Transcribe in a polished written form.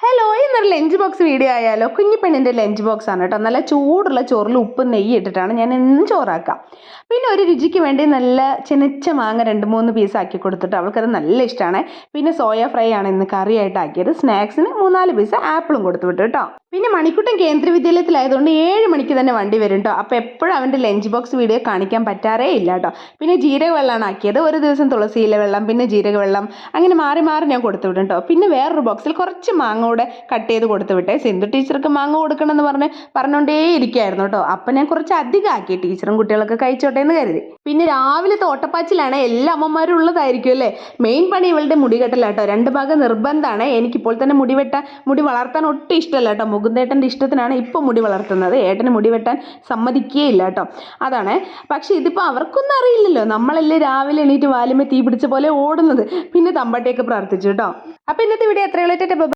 Hello, ഇന്നൊരു lunch box video ആയാലോ? കുഞ്ഞിപ്പെണ്ണിൻ്റെ lunch box ആണ് കേട്ടോ. നല്ല ചൂടുള്ള ചോറിൽ ഉപ്പും നെയ്യ് ഇട്ടിട്ടാണ് ഞാൻ എന്നും ചോറാക്കാം. പിന്നെ ഒരു രുചിക്ക് വേണ്ടി നല്ല ചെനച്ച മാങ്ങ 2-3 പീസ് ആക്കി കൊടുത്തിട്ട് അവൾക്കത് നല്ല ഇഷ്ടമാണ്. പിന്നെ സോയ ഫ്രൈ ആണ് ഇന്ന് കറിയായിട്ട് ആക്കിയത്. സ്നാക്സിന് 3-4 പീസ് ആപ്പിളും കൊടുത്തു വിട്ടു കേട്ടോ. പിന്നെ മണിക്കുട്ടൻ കേന്ദ്ര വിദ്യാലയത്തിലായതുകൊണ്ട് 7 മണിക്ക് തന്നെ വണ്ടി വരും കേട്ടോ. അപ്പോൾ എപ്പോഴും അവൻ്റെ ലഞ്ച് ബോക്സ് വീഡിയോ കാണിക്കാൻ പറ്റാറേ ഇല്ല കേട്ടോ. പിന്നെ ജീരക വെള്ളമാണ് ആക്കിയത്. ഒരു ദിവസം തുളസിയില വെള്ളം, പിന്നെ ജീരക വെള്ളം, അങ്ങനെ മാറി മാറി ഞാൻ കൊടുത്തു വിടും കേട്ടോ. പിന്നെ വേറൊരു ബോക്സിൽ കുറച്ച് മാങ്ങ കൂടെ കട്ട് ചെയ്ത് കൊടുത്തു വിട്ടേ. സിന്ധു ടീച്ചർക്ക് മാങ്ങ കൊടുക്കണം എന്ന് പറഞ്ഞുകൊണ്ടേ ഇരിക്കുകയായിരുന്നു കേട്ടോ. അപ്പം ഞാൻ കുറച്ച് അധികം ആക്കി, ടീച്ചറും കുട്ടികളൊക്കെ കഴിച്ചോട്ടെ എന്ന് കരുതി. പിന്നെ രാവിലത്തെ ഓട്ടപ്പാച്ചിലാണ്, എല്ലാ അമ്മമാരും ഉള്ളതായിരിക്കും അല്ലേ. മെയിൻ പണി ഇവളുടെ മുടി കെട്ടലാട്ടോ. 2 ഭാഗം നിർബന്ധമാണ്. എനിക്കിപ്പോൾ തന്നെ മുടി വളർത്താൻ ഒട്ടും ഇഷ്ടമല്ല കേട്ടോ. മുകുന്ദേട്ടൻ്റെ ഇഷ്ടത്തിനാണ് ഇപ്പോൾ മുടി വളർത്തുന്നത്. ഏട്ടന് മുടി വെട്ടാൻ സമ്മതിക്കുകയില്ല കേട്ടോ. അതാണ്. പക്ഷെ ഇതിപ്പോൾ അവർക്കൊന്നും അറിയില്ലല്ലോ. നമ്മളല്ലേ രാവിലെ എണീറ്റ് വാലുമേ തീ പിടിച്ച പോലെ ഓടുന്നത്. പിന്നെ തമ്പട്ടിയൊക്കെ പ്രാർത്ഥിച്ചു കേട്ടോ. അപ്പോൾ ഇന്നത്തെ വീഡിയോ എത്രയുള്ളൂ.